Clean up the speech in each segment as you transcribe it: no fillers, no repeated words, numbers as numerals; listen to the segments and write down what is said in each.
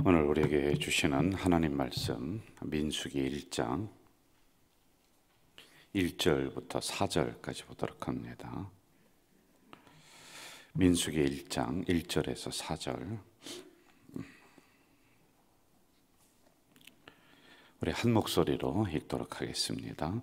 오늘 우리에게 주시는 하나님 말씀 민수기 1장 1절부터 4절까지 보도록 합니다. 민수기 1장 1절에서 4절, 우리 한 목소리로 읽도록 하겠습니다.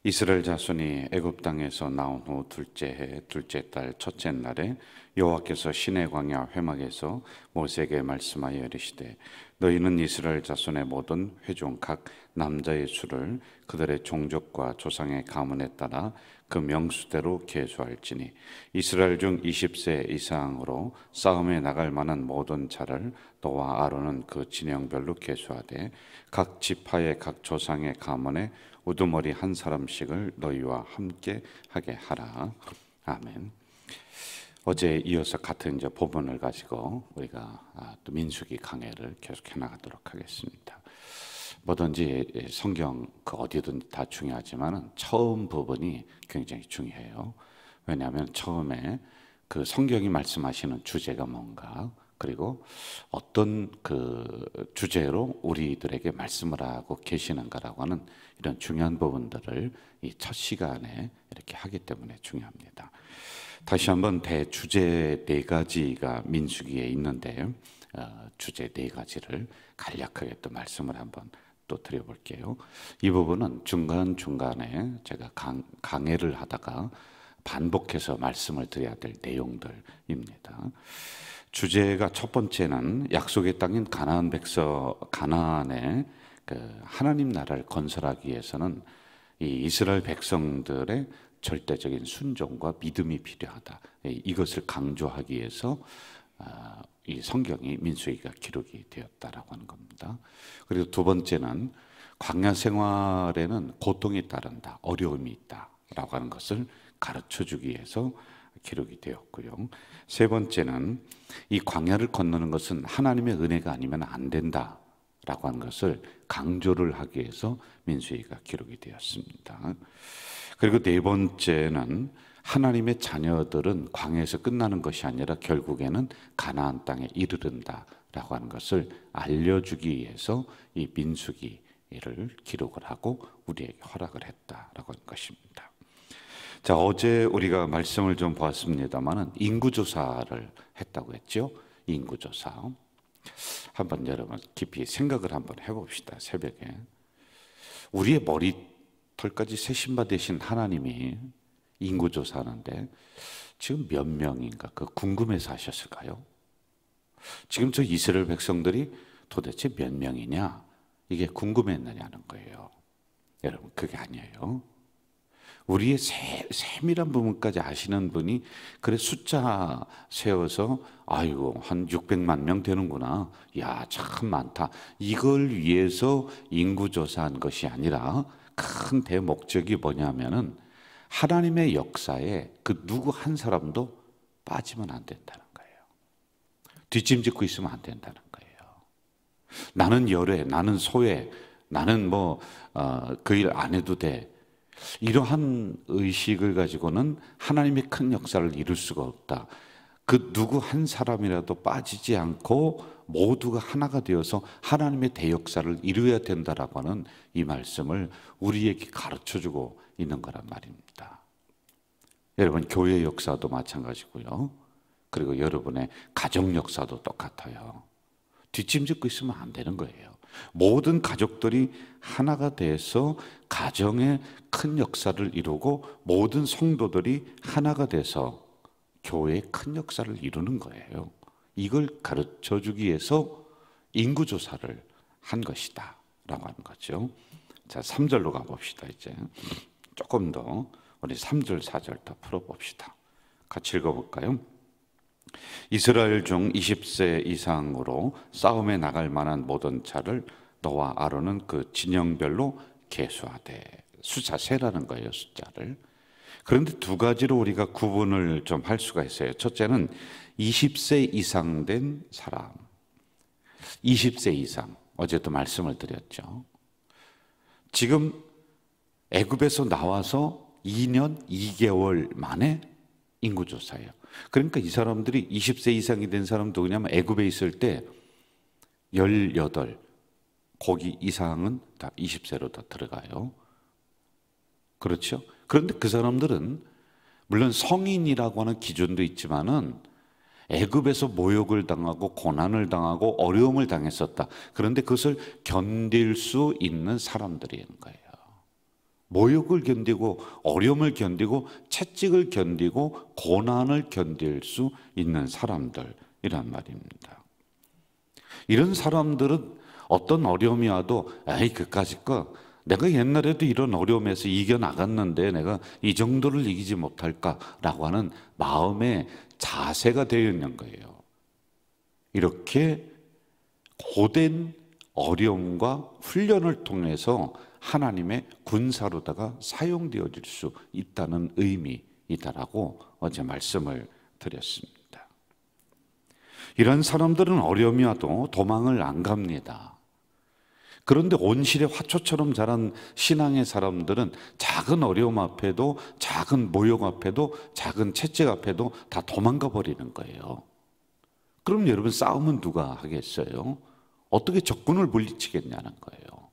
이스라엘 자손이 애굽 땅에서 나온 후 둘째 해 둘째 달 첫째 날에 여호와께서 시내 광야 회막에서 모세에게 말씀하여 이르시되, 너희는 이스라엘 자손의 모든 회중 각 남자의 수를 그들의 종족과 조상의 가문에 따라 그 명수대로 계수할지니, 이스라엘 중 20세 이상으로 싸움에 나갈 만한 모든 자를 너와 아론은 그 진영별로 계수하되 각 지파의 각 조상의 가문에 우두머리 한 사람씩을 너희와 함께 하게 하라. 아멘. 어제 이어서 같은 이제 본문을 가지고 우리가 또 민수기 강해를 계속해 나가도록 하겠습니다. 뭐든지 성경 그 어디든 다 중요하지만 처음 부분이 굉장히 중요해요. 왜냐하면 처음에 그 성경이 말씀하시는 주제가 뭔가, 그리고 어떤 그 주제로 우리들에게 말씀을 하고 계시는가라고 하는 이런 중요한 부분들을 이 첫 시간에 이렇게 하기 때문에 중요합니다. 다시 한번 대주제 네 가지가 민수기에 있는데 주제 네 가지를 간략하게 또 말씀을 한번 또 드려볼게요. 이 부분은 중간중간에 제가 강해를 하다가 반복해서 말씀을 드려야 될 내용들입니다. 주제가 첫 번째는 약속의 땅인 가나안의 그 하나님 나라를 건설하기 위해서는 이 이스라엘 백성들의 절대적인 순종과 믿음이 필요하다. 이것을 강조하기 위해서 이 성경이 민수기가 기록이 되었다라고 하는 겁니다. 그리고 두 번째는 광야 생활에는 고통이 따른다, 어려움이 있다라고 하는 것을 가르쳐 주기 위해서 기록이 되었고요. 세 번째는 이 광야를 건너는 것은 하나님의 은혜가 아니면 안 된다라고 하는 것을 강조를 하기 위해서 민수기가 기록이 되었습니다. 그리고 네 번째는 하나님의 자녀들은 광야에서 끝나는 것이 아니라 결국에는 가나안 땅에 이르른다라고 하는 것을 알려주기 위해서 이 민수기를 기록을 하고 우리에게 허락을 했다라고 하는 것입니다. 자, 어제 우리가 말씀을 좀 보았습니다만은 인구조사를 했다고 했죠. 인구조사. 한번 여러분 깊이 생각을 한번 해봅시다. 새벽에 우리의 머리털까지 세신바 되신 하나님이 인구조사하는데 지금 몇 명인가 그 궁금해서 하셨을까요? 지금 저 이스라엘 백성들이 도대체 몇 명이냐, 이게 궁금했느냐는 거예요. 여러분, 그게 아니에요. 우리의 세밀한 부분까지 아시는 분이 그래 숫자 세워서 아이고 한 600만 명 되는구나, 야 참 많다, 이걸 위해서 인구조사한 것이 아니라 큰 대목적이 뭐냐면은 하나님의 역사에 그 누구 한 사람도 빠지면 안 된다는 거예요. 뒷짐짓고 있으면 안 된다는 거예요. 나는 열애, 나는 소외, 나는 그 일 안 해도 돼, 이러한 의식을 가지고는 하나님의 큰 역사를 이룰 수가 없다. 그 누구 한 사람이라도 빠지지 않고 모두가 하나가 되어서 하나님의 대역사를 이루어야 된다라고 하는 이 말씀을 우리에게 가르쳐주고 있는 거란 말입니다. 여러분, 교회 역사도 마찬가지고요. 그리고 여러분의 가정 역사도 똑같아요. 뒷짐짓고 있으면 안 되는 거예요. 모든 가족들이 하나가 돼서 가정의 큰 역사를 이루고 모든 성도들이 하나가 돼서 교회의 큰 역사를 이루는 거예요. 이걸 가르쳐 주기 위해서 인구조사를 한 것이다 라고 하는 거죠. 자, 3절로 가봅시다. 이제 조금 더 우리 3절 4절 더 풀어봅시다. 같이 읽어볼까요? 이스라엘 중 20세 이상으로 싸움에 나갈 만한 모든 자를 너와 아론은 그 진영별로 계수하되, 숫자 세라는 거예요, 숫자를. 그런데 두 가지로 우리가 구분을 좀 할 수가 있어요. 첫째는 20세 이상 된 사람, 20세 이상, 어제도 말씀을 드렸죠. 지금 애굽에서 나와서 2년 2개월 만에 인구조사예요. 그러니까 이 사람들이 20세 이상이 된 사람 누구냐면 애굽에 있을 때 18, 거기 이상은 다 20세로 다 들어가요. 그렇죠? 그런데 그 사람들은 물론 성인이라고 하는 기준도 있지만은 애굽에서 모욕을 당하고 고난을 당하고 어려움을 당했었다. 그런데 그것을 견딜 수 있는 사람들인 거예요. 모욕을 견디고 어려움을 견디고 채찍을 견디고 고난을 견딜 수 있는 사람들이란 말입니다. 이런 사람들은 어떤 어려움이 와도 에이 그까짓 거 내가 옛날에도 이런 어려움에서 이겨나갔는데 내가 이 정도를 이기지 못할까라고 하는 마음의 자세가 되어 있는 거예요. 이렇게 고된 어려움과 훈련을 통해서 하나님의 군사로다가 사용되어질 수 있다는 의미이다라고 어제 말씀을 드렸습니다. 이런 사람들은 어려움이 와도 도망을 안 갑니다. 그런데 온실의 화초처럼 자란 신앙의 사람들은 작은 어려움 앞에도 작은 모욕 앞에도 작은 채찍 앞에도 다 도망가 버리는 거예요. 그럼 여러분 싸움은 누가 하겠어요? 어떻게 적군을 물리치겠냐는 거예요.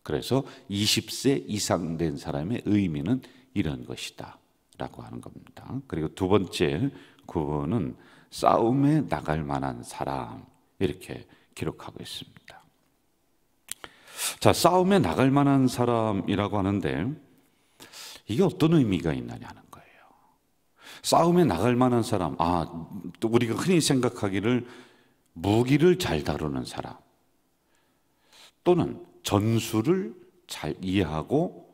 그래서 20세 이상 된 사람의 의미는 이런 것이다 라고 하는 겁니다. 그리고 두 번째 구분은 싸움에 나갈 만한 사람, 이렇게 기록하고 있습니다. 자, 싸움에 나갈 만한 사람이라고 하는데 이게 어떤 의미가 있느냐는 거예요. 싸움에 나갈 만한 사람, 또 우리가 흔히 생각하기를 무기를 잘 다루는 사람, 또는 전술을 잘 이해하고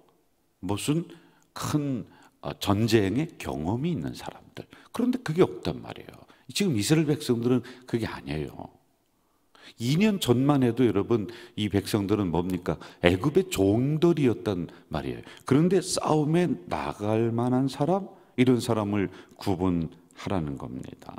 무슨 큰 전쟁의 경험이 있는 사람들. 그런데 그게 없단 말이에요. 지금 이스라엘 백성들은 그게 아니에요. 2년 전만 해도 여러분 이 백성들은 뭡니까? 애굽의 종들이었단 말이에요. 그런데 싸움에 나갈 만한 사람, 이런 사람을 구분하라는 겁니다.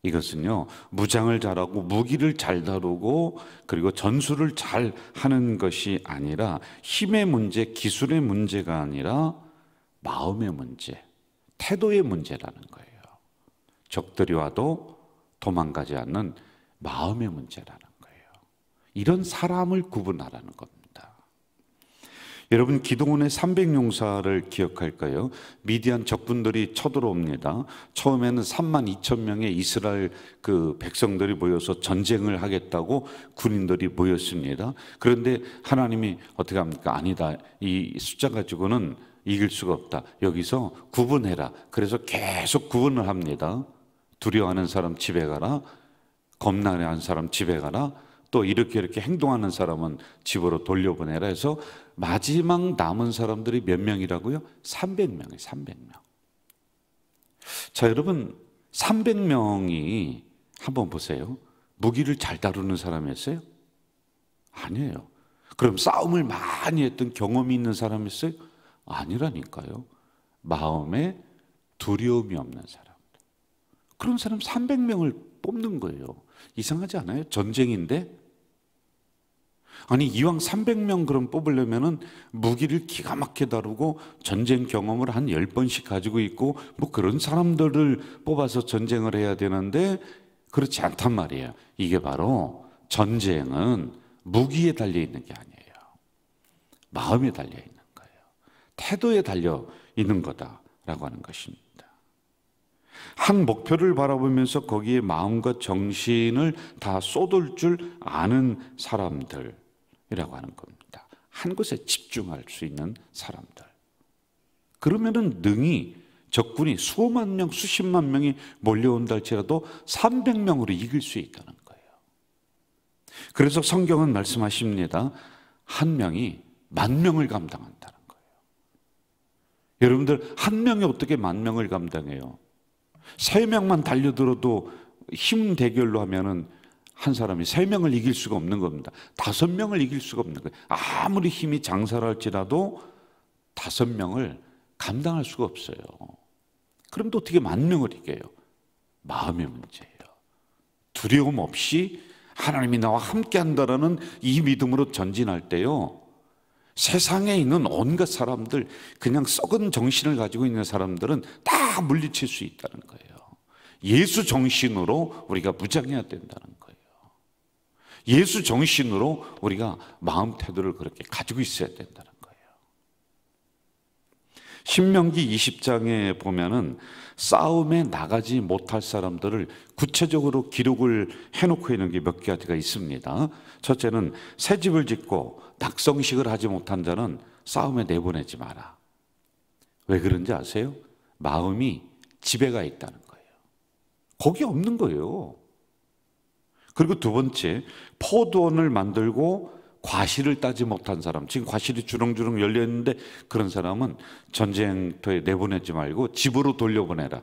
이것은요, 무장을 잘하고 무기를 잘 다루고 그리고 전술을 잘 하는 것이 아니라 힘의 문제, 기술의 문제가 아니라 마음의 문제, 태도의 문제라는 거예요. 적들이 와도 도망가지 않는 마음의 문제라는 거예요. 이런 사람을 구분하라는 겁니다. 여러분, 기드온의 300용사를 기억할까요? 미디안 적군들이 쳐들어옵니다. 처음에는 32,000명의 이스라엘 그 백성들이 모여서 전쟁을 하겠다고 군인들이 모였습니다. 그런데 하나님이 어떻게 합니까? 아니다. 이 숫자 가지고는 이길 수가 없다. 여기서 구분해라. 그래서 계속 구분을 합니다. 두려워하는 사람 집에 가라. 겁나는 사람 집에 가라. 또 이렇게 행동하는 사람은 집으로 돌려보내라 해서 마지막 남은 사람들이 몇 명이라고요? 300명이에요. 300명. 자, 여러분 300명이 한번 보세요. 무기를 잘 다루는 사람이었어요? 아니에요. 그럼 싸움을 많이 했던 경험이 있는 사람이었어요? 아니라니까요. 마음에 두려움이 없는 사람. 그런 사람 300명을 뽑는 거예요. 이상하지 않아요? 전쟁인데? 아니, 이왕 300명 그럼 뽑으려면은 무기를 기가 막히게 다루고 전쟁 경험을 한 10번씩 가지고 있고 뭐 그런 사람들을 뽑아서 전쟁을 해야 되는데 그렇지 않단 말이에요. 이게 바로 전쟁은 무기에 달려 있는 게 아니에요. 마음에 달려 있는 거예요. 태도에 달려 있는 거다라고 하는 것입니다. 한 목표를 바라보면서 거기에 마음과 정신을 다 쏟을 줄 아는 사람들이라고 하는 겁니다. 한 곳에 집중할 수 있는 사람들. 그러면은 능히 적군이 수만 명, 수십만 명이 몰려온다 할지라도 300명으로 이길 수 있다는 거예요. 그래서 성경은 말씀하십니다. 한 명이 10,000명을 감당한다는 거예요. 여러분들, 한 명이 어떻게 10,000명을 감당해요? 3명만 달려들어도 힘 대결로 하면은 한 사람이 3명을 이길 수가 없는 겁니다. 5명을 이길 수가 없는 거예요. 아무리 힘이 장사할지라도 5명을 감당할 수가 없어요. 그럼 또 어떻게 10,000명을 이겨요? 마음의 문제예요. 두려움 없이 하나님이 나와 함께 한다라는 이 믿음으로 전진할 때요, 세상에 있는 온갖 사람들, 그냥 썩은 정신을 가지고 있는 사람들은 다 물리칠 수 있다는 거예요. 예수 정신으로 우리가 무장해야 된다는 거예요. 예수 정신으로 우리가 마음 태도를 그렇게 가지고 있어야 된다는 거예요. 신명기 20장에 보면은 싸움에 나가지 못할 사람들을 구체적으로 기록을 해놓고 있는 게 몇 가지가 있습니다. 첫째는 새 집을 짓고 낙성식을 하지 못한 자는 싸움에 내보내지 마라. 왜 그런지 아세요? 마음이 집에 가 있다는 거예요. 거기 없는 거예요. 그리고 두 번째, 포도원을 만들고 과실을 따지 못한 사람, 지금 과실이 주렁주렁 열려 있는데 그런 사람은 전쟁터에 내보내지 말고 집으로 돌려보내라.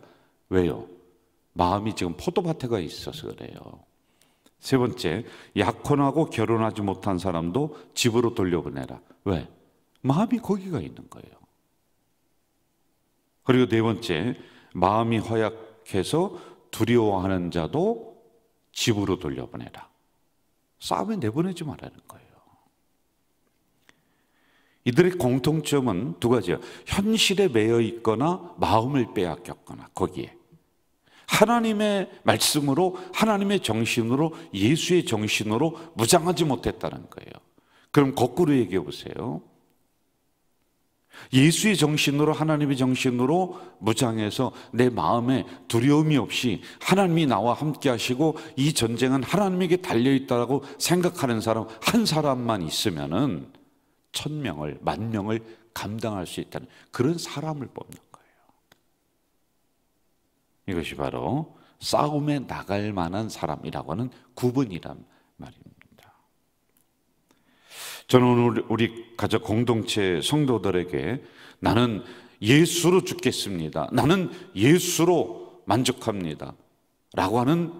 왜요? 마음이 지금 포도밭에 가 있어서 그래요. 세 번째, 약혼하고 결혼하지 못한 사람도 집으로 돌려보내라. 왜? 마음이 거기가 있는 거예요. 그리고 네 번째, 마음이 허약해서 두려워하는 자도 집으로 돌려보내라. 싸움에 내보내지 말라는 거예요. 이들의 공통점은 두 가지예요. 현실에 매여 있거나 마음을 빼앗겼거나 거기에 하나님의 말씀으로, 하나님의 정신으로, 예수의 정신으로 무장하지 못했다는 거예요. 그럼 거꾸로 얘기해 보세요. 예수의 정신으로, 하나님의 정신으로 무장해서 내 마음에 두려움이 없이 하나님이 나와 함께 하시고 이 전쟁은 하나님에게 달려있다고 생각하는 사람 한 사람만 있으면은 1000명을, 10,000명을 감당할 수 있다는 그런 사람을 뽑는 거예요. 이것이 바로 싸움에 나갈 만한 사람이라고 하는 구분이란 말입니다. 저는 오늘 우리 가족 공동체 성도들에게 나는 예수로 죽겠습니다, 나는 예수로 만족합니다 라고 하는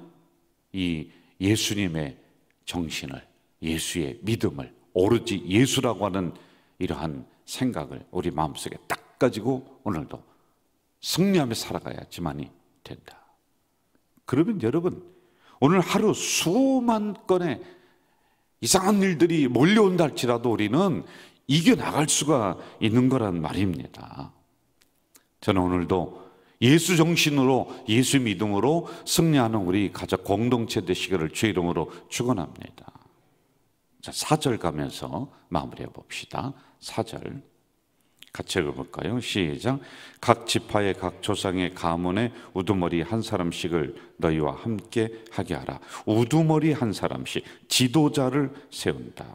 이 예수님의 정신을, 예수의 믿음을, 오로지 예수라고 하는 이러한 생각을 우리 마음속에 딱 가지고 오늘도 승리하며 살아가야지만이 된다. 그러면 여러분, 오늘 하루 수만 건의 이상한 일들이 몰려온다 할지라도 우리는 이겨나갈 수가 있는 거란 말입니다. 저는 오늘도 예수 정신으로, 예수 믿음으로 승리하는 우리 가족 공동체 되시기를 주의 이름으로 축원합니다. 자, 4절 가면서 마무리해 봅시다. 4절 같이 읽어볼까요? 시작. 각 지파의 각 조상의 가문에 우두머리 한 사람씩을 너희와 함께 하게 하라. 우두머리 한 사람씩 지도자를 세운다.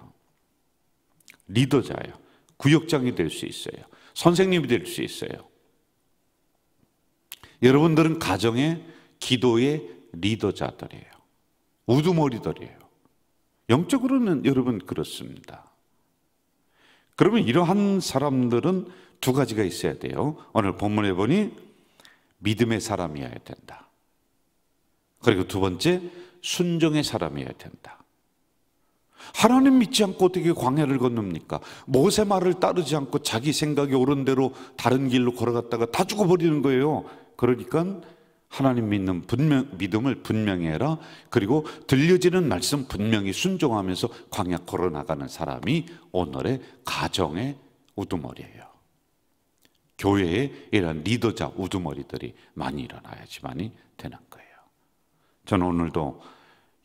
리더자예요. 구역장이 될 수 있어요. 선생님이 될 수 있어요. 여러분들은 가정의 기도의 리더자들이에요. 우두머리들이에요. 영적으로는 여러분 그렇습니다. 그러면 이러한 사람들은 두 가지가 있어야 돼요. 오늘 본문에 보니 믿음의 사람이어야 된다. 그리고 두 번째, 순종의 사람이어야 된다. 하나님 믿지 않고 어떻게 광야를 건넙니까? 모세 말을 따르지 않고 자기 생각이 옳은 대로 다른 길로 걸어갔다가 다 죽어버리는 거예요. 그러니까 하나님 믿음을 분명히 해라. 그리고 들려지는 말씀 분명히 순종하면서 광야 걸어나가는 사람이 오늘의 가정의 우두머리예요. 교회에 이런 리더자 우두머리들이 많이 일어나야지만이 되는 거예요. 저는 오늘도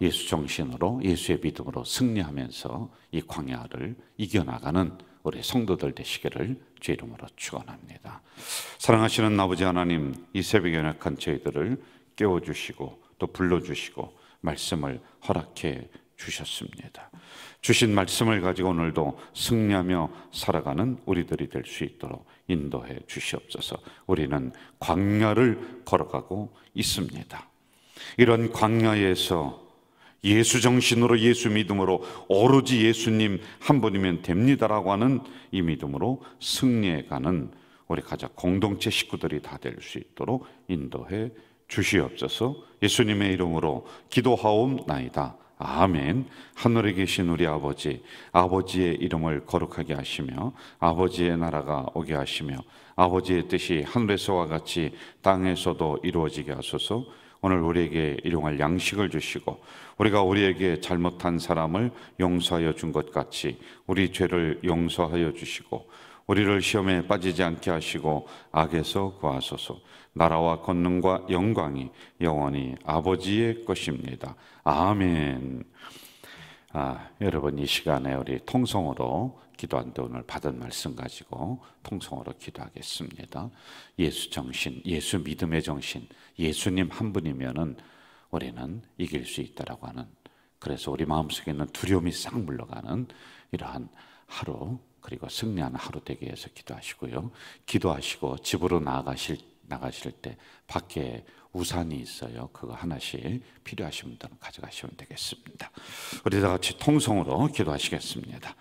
예수 정신으로, 예수의 믿음으로 승리하면서 이 광야를 이겨나가는 우리 성도들 되시기를 주의 이름으로 축원합니다. 사랑하시는 아버지 하나님, 이 새벽에 연약한 저희들을 깨워주시고 또 불러주시고 말씀을 허락해 주셨습니다. 주신 말씀을 가지고 오늘도 승리하며 살아가는 우리들이 될 수 있도록 인도해 주시옵소서. 우리는 광야를 걸어가고 있습니다. 이런 광야에서 예수 정신으로, 예수 믿음으로 오로지 예수님 한 분이면 됩니다라고 하는 이 믿음으로 승리해가는 우리 가족 공동체 식구들이 다 될 수 있도록 인도해 주시옵소서. 예수님의 이름으로 기도하옵나이다. 아멘. 하늘에 계신 우리 아버지, 아버지의 이름을 거룩하게 하시며 아버지의 나라가 오게 하시며 아버지의 뜻이 하늘에서와 같이 땅에서도 이루어지게 하소서. 오늘 우리에게 일용할 양식을 주시고 우리가 우리에게 잘못한 사람을 용서하여 준 것 같이 우리 죄를 용서하여 주시고 우리를 시험에 빠지지 않게 하시고 악에서 구하소서. 나라와 권능과 영광이 영원히 아버지의 것입니다. 아멘. 여러분 이 시간에 우리 통성으로 기도하는데 오늘 받은 말씀 가지고 통성으로 기도하겠습니다. 예수 정신, 예수 믿음의 정신, 예수님 한 분이면은 우리는 이길 수 있다라고 하는, 그래서 우리 마음속에 있는 두려움이 싹 물러가는 이러한 하루, 그리고 승리하는 하루 되기 위해서 기도하시고요. 기도하시고 집으로 나가실 때 밖에 우산이 있어요. 그거 하나씩 필요하신 분들은 가져가시면 되겠습니다. 우리 다 같이 통성으로 기도하시겠습니다.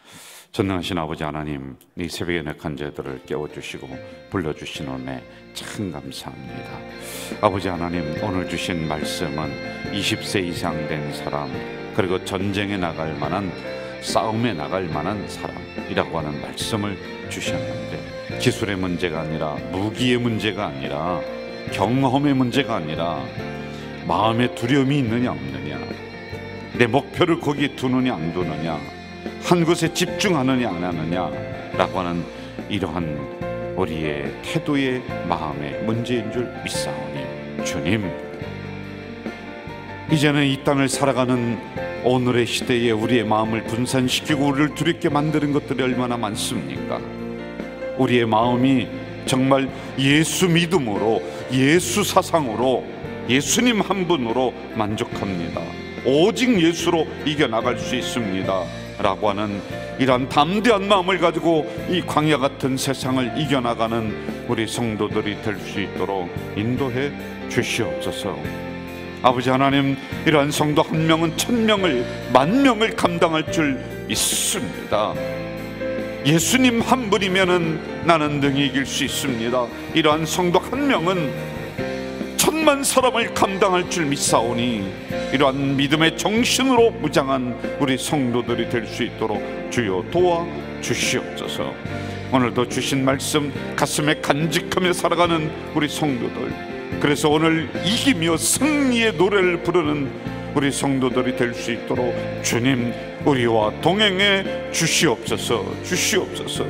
전능하신 아버지 하나님, 이 새벽에 내간 자들을 깨워주시고 불러주신 은혜 참 감사합니다. 아버지 하나님, 오늘 주신 말씀은 20세 이상 된 사람, 그리고 전쟁에 나갈 만한, 싸움에 나갈 만한 사람이라고 하는 말씀을 주셨는데, 기술의 문제가 아니라, 무기의 문제가 아니라, 경험의 문제가 아니라 마음에 두려움이 있느냐 없느냐, 내 목표를 거기에 두느냐 안 두느냐, 한 곳에 집중하느냐 안 하느냐 라고 하는 이러한 우리의 태도의 마음의 문제인 줄 믿사오니, 주님, 이제는 이 땅을 살아가는 오늘의 시대에 우리의 마음을 분산시키고 우리를 두렵게 만드는 것들이 얼마나 많습니까? 우리의 마음이 정말 예수 믿음으로, 예수 사상으로, 예수님 한 분으로 만족합니다. 오직 예수로 이겨나갈 수 있습니다 라고 하는 이러한 담대한 마음을 가지고 이 광야 같은 세상을 이겨나가는 우리 성도들이 될 수 있도록 인도해 주시옵소서. 아버지 하나님, 이러한 성도 한 명은 1000명을, 10,000명을 감당할 줄 믿습니다. 예수님 한 분이면은 나는 능히 이길 수 있습니다. 이러한 성도 한 명은 10,000,000 사람을 감당할 줄 믿사오니, 이러한 믿음의 정신으로 무장한 우리 성도들이 될 수 있도록 주여 도와 주시옵소서. 오늘도 주신 말씀 가슴에 간직하며 살아가는 우리 성도들, 그래서 오늘 이기며 승리의 노래를 부르는 우리 성도들이 될 수 있도록 주님 우리와 동행해 주시옵소서. 주시옵소서.